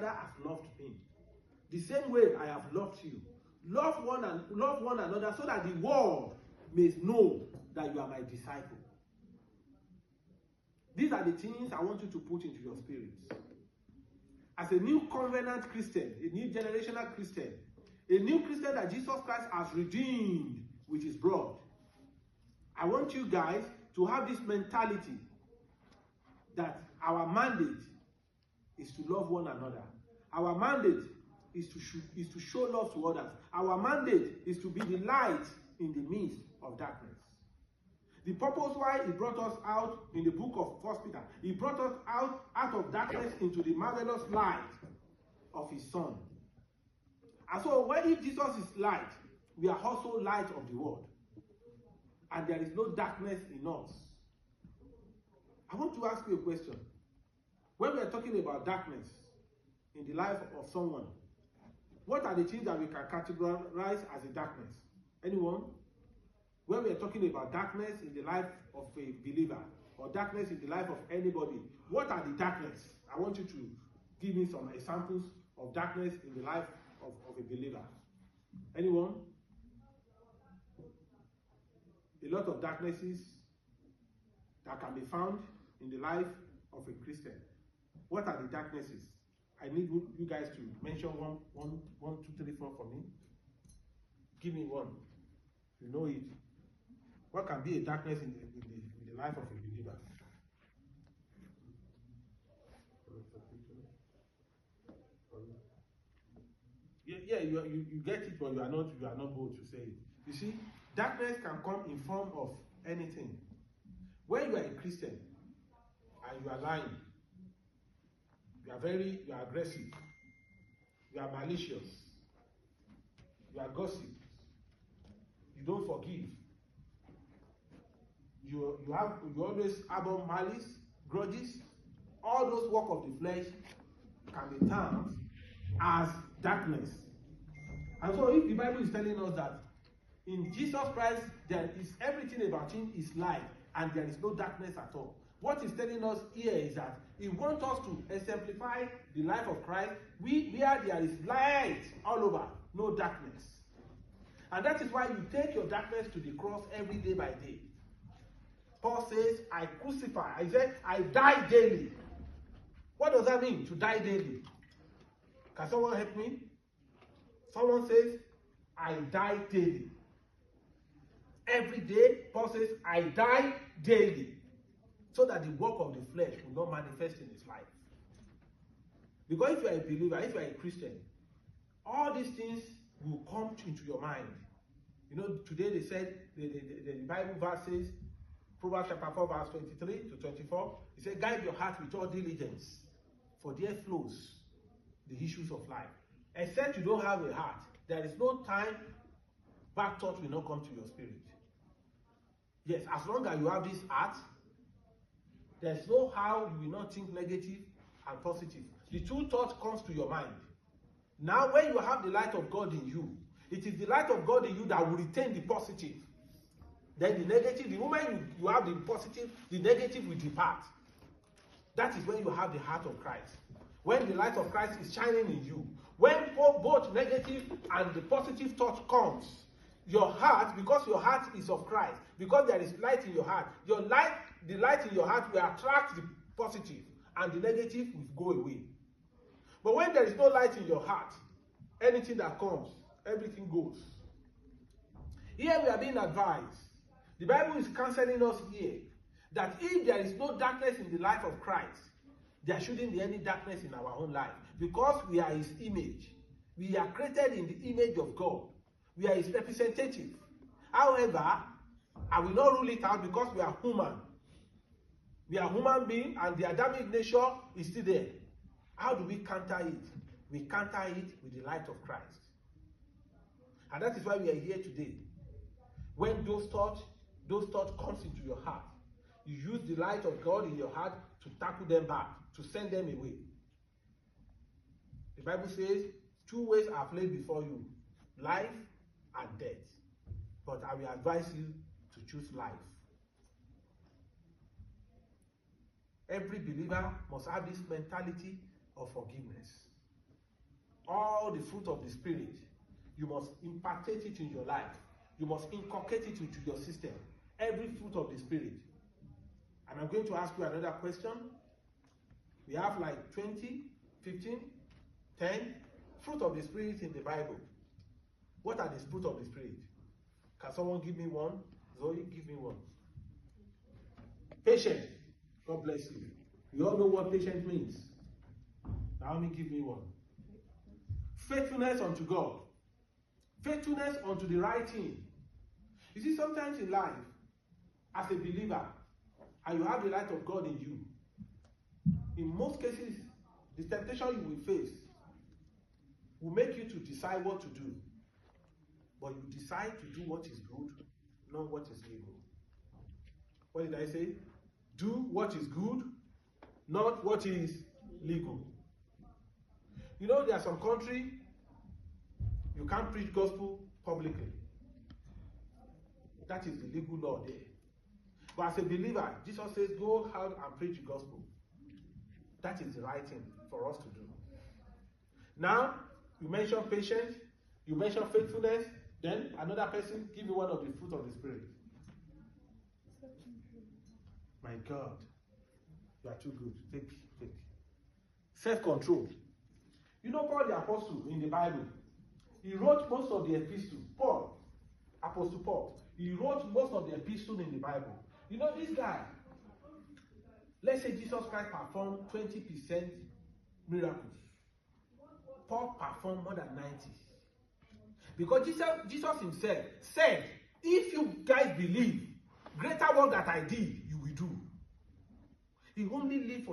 Father has loved me. The same way I have loved you. Love one another so that the world may know that you are my disciple. These are the things I want you to put into your spirits. As a new covenant Christian, a new generational Christian, a new Christian that Jesus Christ has redeemed with his blood, I want you guys to have this mentality that our mandate is to love one another. Our mandate is to show love to others. Our mandate is to be the light in the midst of darkness. The purpose why he brought us out in the book of 1 Peter, he brought us out of darkness into the marvelous light of his Son. And so when Jesus is light, we are also light of the world. And there is no darkness in us. I want to ask you a question. When we are talking about darkness in the life of someone, what are the things that we can categorize as a darkness? Anyone? When we are talking about darkness in the life of a believer or darkness in the life of anybody, what are the darkness? I want you to give me some examples of darkness in the life of a believer. Anyone? A lot of darknesses that can be found in the life of a Christian. What are the darknesses? I need you guys to mention one, two, three, four for me. Give me one. You know it. What can be a darkness in the life of a believer? Yeah, you get it, but you are not bold to say it. You see, darkness can come in form of anything. When you are a Christian and you are lying, you are aggressive, you are malicious, you are gossip, you don't forgive, you always harbor malice, grudges, all those work of the flesh can be termed as darkness. And so if the Bible is telling us that in Jesus Christ there is everything about him is light and there is no darkness at all, what he's telling us here is that he wants us to exemplify the life of Christ where there is light all over, no darkness. And that is why you take your darkness to the cross every day by day. Paul says, I crucify. I said, I die daily. What does that mean, to die daily? Can someone help me? Someone says, I die daily. Every day, Paul says, I die daily. So that the work of the flesh will not manifest in his life. Because if you are a believer, if you are a Christian, all these things will come into your mind. You know, today they said, the Bible verse says, Proverbs chapter 4, verse 23 to 24, it said, guide your heart with all diligence, for there flows the issues of life. Except you don't have a heart, there is no time bad thoughts will not come to your spirit. Yes, as long as you have this heart, there's no how you will not think negative and positive. The two thoughts comes to your mind. Now, when you have the light of God in you, it is the light of God in you that will retain the positive. Then the negative, the moment you have the positive, the negative will depart. That is when you have the heart of Christ. When the light of Christ is shining in you. When both negative and the positive thought comes, your heart, because your heart is of Christ, because there is light in your heart, the light in your heart will attract the positive and the negative will go away. But when there is no light in your heart, anything that comes, everything goes. Here we are being advised. The Bible is counseling us here that if there is no darkness in the life of Christ, there shouldn't be any darkness in our own life, because we are his image. We are created in the image of God. We are his representative. However, I will not rule it out because we are human. We are human beings and the Adamic nature is still there. How do we counter it? We counter it with the light of Christ. And that is why we are here today. When those thoughts comes into your heart, you use the light of God in your heart to tackle them back, to send them away. The Bible says, two ways are laid before you, life and death. But I will advise you to choose life. Every believer must have this mentality of forgiveness. all the fruit of the Spirit, you must impartate it in your life. You must inculcate it into your system. Every fruit of the Spirit. And I'm going to ask you another question. We have like 20, 15, 10 fruit of the Spirit in the Bible. What are the fruit of the Spirit? Can someone give me one? Zoe, give me one. Patience. God bless you. You all know what patience means. Naomi, give me one. Faithfulness unto God. Faithfulness unto the right thing. You see, sometimes in life, as a believer, and you have the light of God in you, in most cases, the temptation you will face will make you to decide what to do. But you decide to do what is good, not what is legal. What did I say? Do what is good, not what is legal. You know, there are some countries you can't preach gospel publicly. That is the legal law there. But as a believer, Jesus says, go out and preach the gospel. That is the right thing for us to do. Now, you mentioned patience, you mentioned faithfulness, then another person, give me one of the fruit of the Spirit. My God, you are too good. Take. Self-control. You know Paul the Apostle in the Bible, he wrote most of the epistles. Apostle Paul, he wrote most of the epistles in the Bible. You know this guy, let's say Jesus Christ performed 20% miracles. Paul performed more than 90. Because Jesus himself said, if you guys believe, greater work that I did, you will do. He only lived for